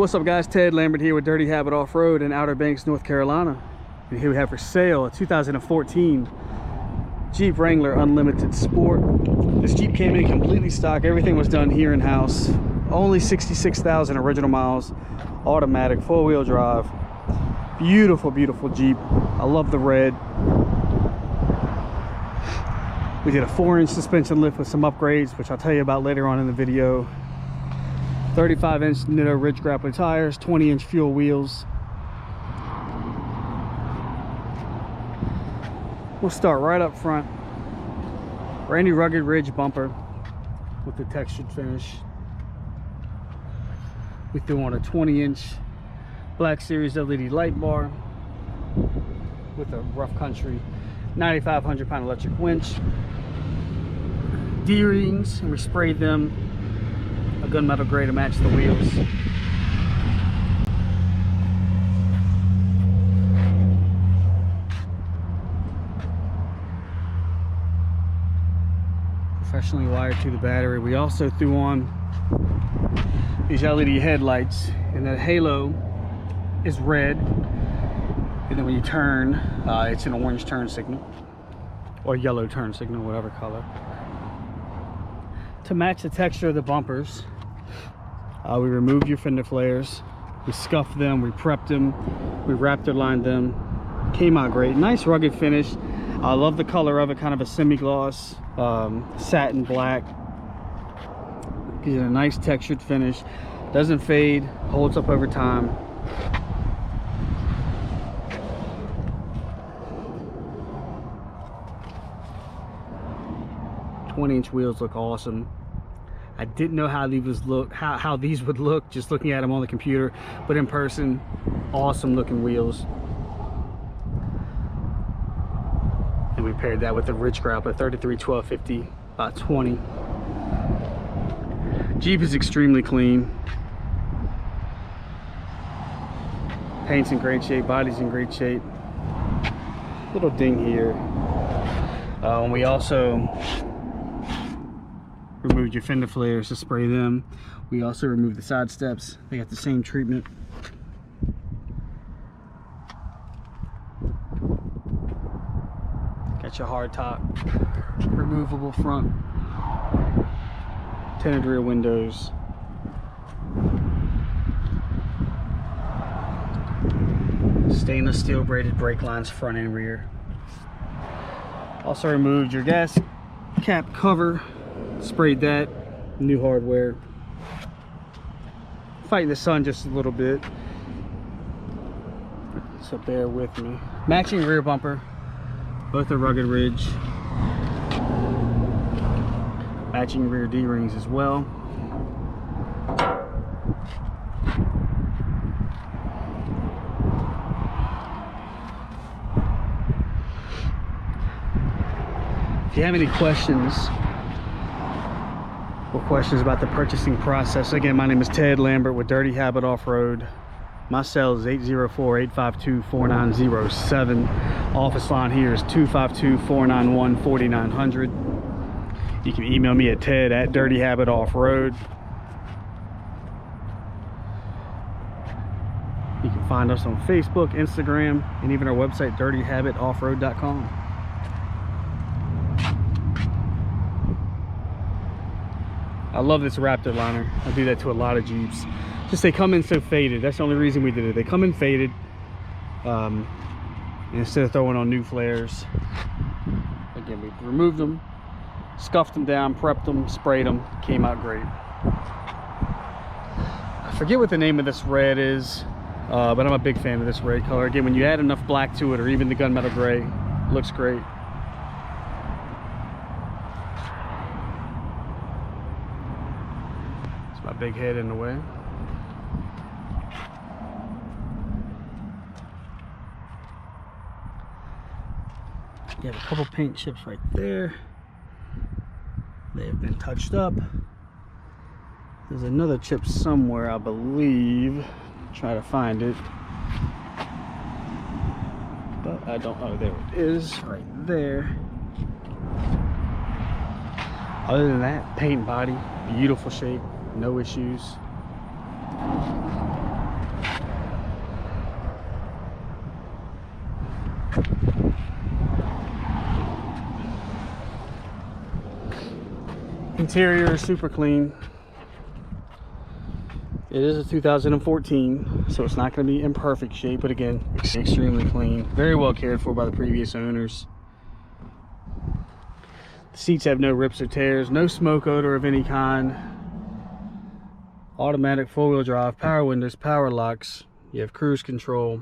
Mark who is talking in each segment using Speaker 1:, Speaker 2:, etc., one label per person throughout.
Speaker 1: What's up guys, Ted Lambert here with Dirty Habit Off-Road in Outer Banks, North Carolina. And here we have for sale a 2014 Jeep Wrangler Unlimited Sport. This Jeep came in completely stock. Everything was done here in-house. Only 66,000 original miles. Automatic, four-wheel drive. Beautiful, beautiful Jeep. I love the red. We did a 4-inch suspension lift with some upgrades, which I'll tell you about later on in the video. 35-inch Nitto Ridge grappler tires, 20-inch fuel wheels. We'll start right up front. Brand new rugged ridge bumper with the textured finish. We threw on a 20-inch Black Series LED light bar with a rough country 9,500 pound electric winch. D-rings, and we sprayed them a gunmetal gray to match the wheels. Professionally wired to the battery. We also threw on these LED headlights, and the halo is red, and then when you turn, it's an orange turn signal or yellow turn signal, whatever color. To match the texture of the bumpers, we removed your fender flares, we scuffed them, we prepped them, we Raptor lined them. Came out great. Nice rugged finish. I love the color of it, kind of a semi-gloss, satin black. Gives it a nice textured finish. Doesn't fade, holds up over time. Inch wheels look awesome. I didn't know how these would look just looking at them on the computer, but in person, awesome looking wheels. And we paired that with the Ridge Grappler 33 1250 20. Jeep is extremely clean. Paint's in great shape, body's in great shape. Little ding here. And we also removed your fender flares to spray them. We also removed the side steps. They got the same treatment. Got your hard top, removable front, tinted rear windows. Stainless steel braided brake lines front and rear. Also removed your gas cap cover. Sprayed that, new hardware. Fighting the sun just a little bit, so bear with me. Matching rear bumper, both are rugged ridge. Matching rear D-rings as well. If you have any questions about the purchasing process, again, my name is Ted Lambert with Dirty Habit Off-Road. My cell is 804-852-4907. Office line here is 252-491-4900. You can email me at ted@dirtyhabitoffroad. You can find us on Facebook, Instagram, and even our website, dirtyhabitoffroad.com. I love this Raptor liner. I do that to a lot of Jeeps. Just they come in so faded. That's the only reason we did it. They come in faded. Instead of throwing on new flares. Again, we removed them, scuffed them down, prepped them, sprayed them. Came out great. I forget what the name of this red is, but I'm a big fan of this red color. Again, when you add enough black to it, or even the gunmetal gray, it looks great. My big head in the way. You have a couple paint chips right there. They have been touched up. There's another chip somewhere, I believe. Try to find it, but I don't know. There it is, right there. Other than that, paint and body, beautiful shape. No issues. Interior is super clean. It is a 2014, so it's not going to be in perfect shape, but again, extremely clean. Very well cared for by the previous owners. The seats have no rips or tears, no smoke odor of any kind. Automatic four-wheel drive, power windows, power locks. You have cruise control.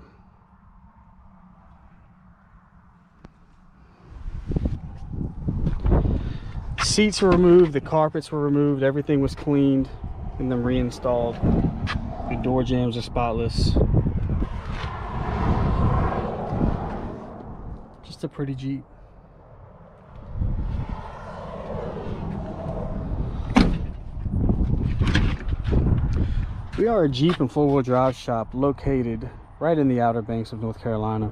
Speaker 1: Seats were removed, the carpets were removed, everything was cleaned and then reinstalled. The door jambs are spotless. Just a pretty Jeep. We are a Jeep and four-wheel drive shop located right in the Outer Banks of North Carolina.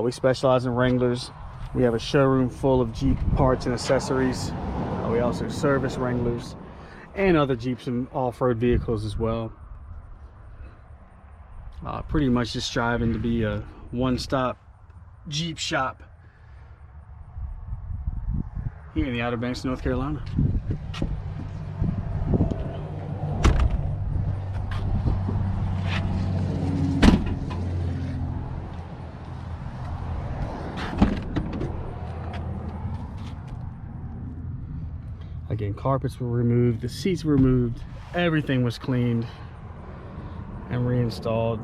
Speaker 1: We specialize in Wranglers. We have a showroom full of Jeep parts and accessories. We also service Wranglers and other Jeeps and off-road vehicles as well. Pretty much just striving to be a one-stop Jeep shop here in the Outer Banks of North Carolina. Again, carpets were removed, the seats were removed, everything was cleaned and reinstalled.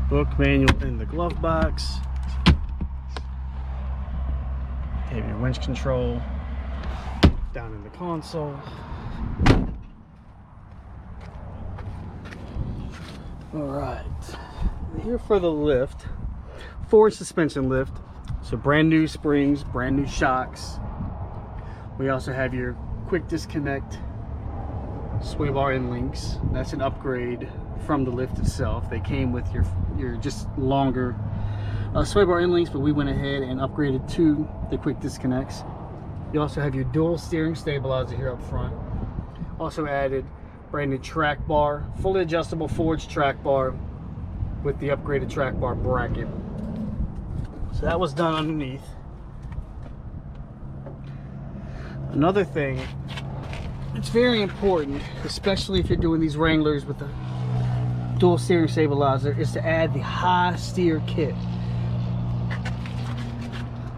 Speaker 1: Book manual in the glove box. You have your winch control down in the console. All right, here for the lift, forward suspension lift. So brand new springs, brand new shocks. We also have your quick disconnect sway bar end links. That's an upgrade from the lift itself. They came with your just longer sway bar end links, but we went ahead and upgraded to the quick disconnects. You also have your dual steering stabilizer here up front. Also added brand new track bar, fully adjustable forged track bar with the upgraded track bar bracket. So that was done underneath. Another thing, it's very important, especially if you're doing these Wranglers with the dual steering stabilizer, is to add the high steer kit.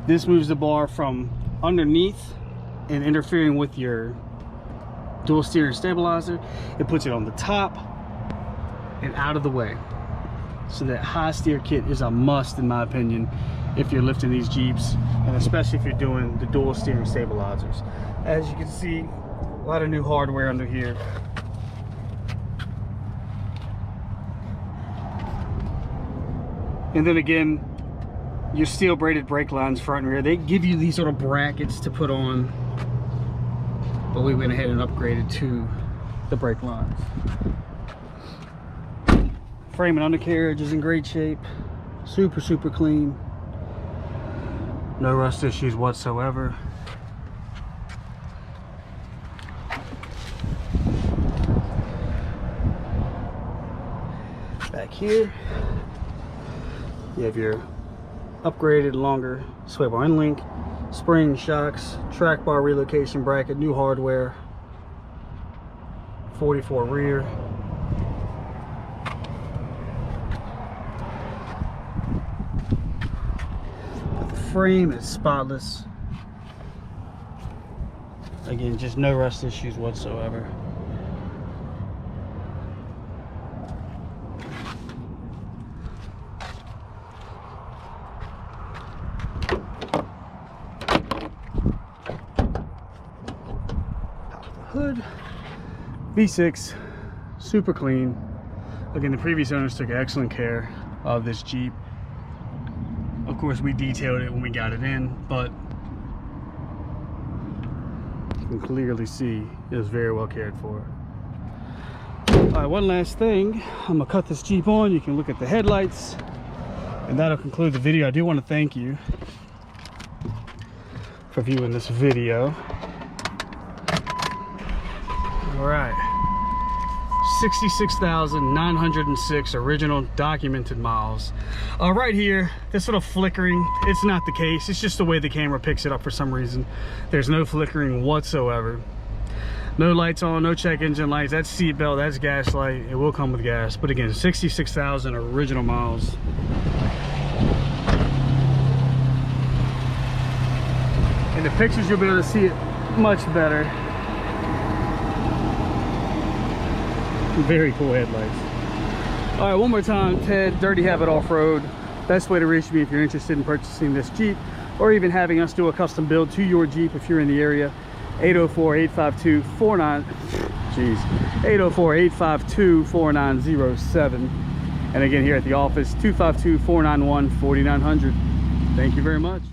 Speaker 1: This moves the bar from underneath and interfering with your dual steering stabilizer. It puts it on the top and out of the way. So that high steer kit is a must, in my opinion, if you're lifting these Jeeps, and especially if you're doing the dual steering stabilizers. As you can see, a lot of new hardware under here. And then again, your steel braided brake lines front and rear, they give you these little brackets to put on, but we went ahead and upgraded to the brake lines. Frame and undercarriage is in great shape, super clean, no rust issues whatsoever. Back here you have your upgraded longer sway bar end link, spring shocks, track bar relocation bracket, new hardware, 44 rear. But the frame is spotless. Again, just no rust issues whatsoever. Hood, V6, super clean. Again, the previous owners took excellent care of this Jeep. Of course, we detailed it when we got it in, but you can clearly see it was very well cared for. All right, one last thing. I'm gonna cut this Jeep on. You can look at the headlights, and that'll conclude the video. I do want to thank you for viewing this video. All right, 66,906 original documented miles. Right here, this little flickering, it's not the case. It's just the way the camera picks it up for some reason. There's no flickering whatsoever. No lights on, no check engine lights. That's seat belt, that's gas light. It will come with gas. But again, 66,000 original miles. In the pictures, you'll be able to see it much better. Very cool headlights. All right, one more time, Ted, Dirty Habit Off-Road. Best way to reach me if you're interested in purchasing this Jeep, or even having us do a custom build to your Jeep if you're in the area. 804-852-4907. And again, here at the office, 252-491-4900. Thank you very much.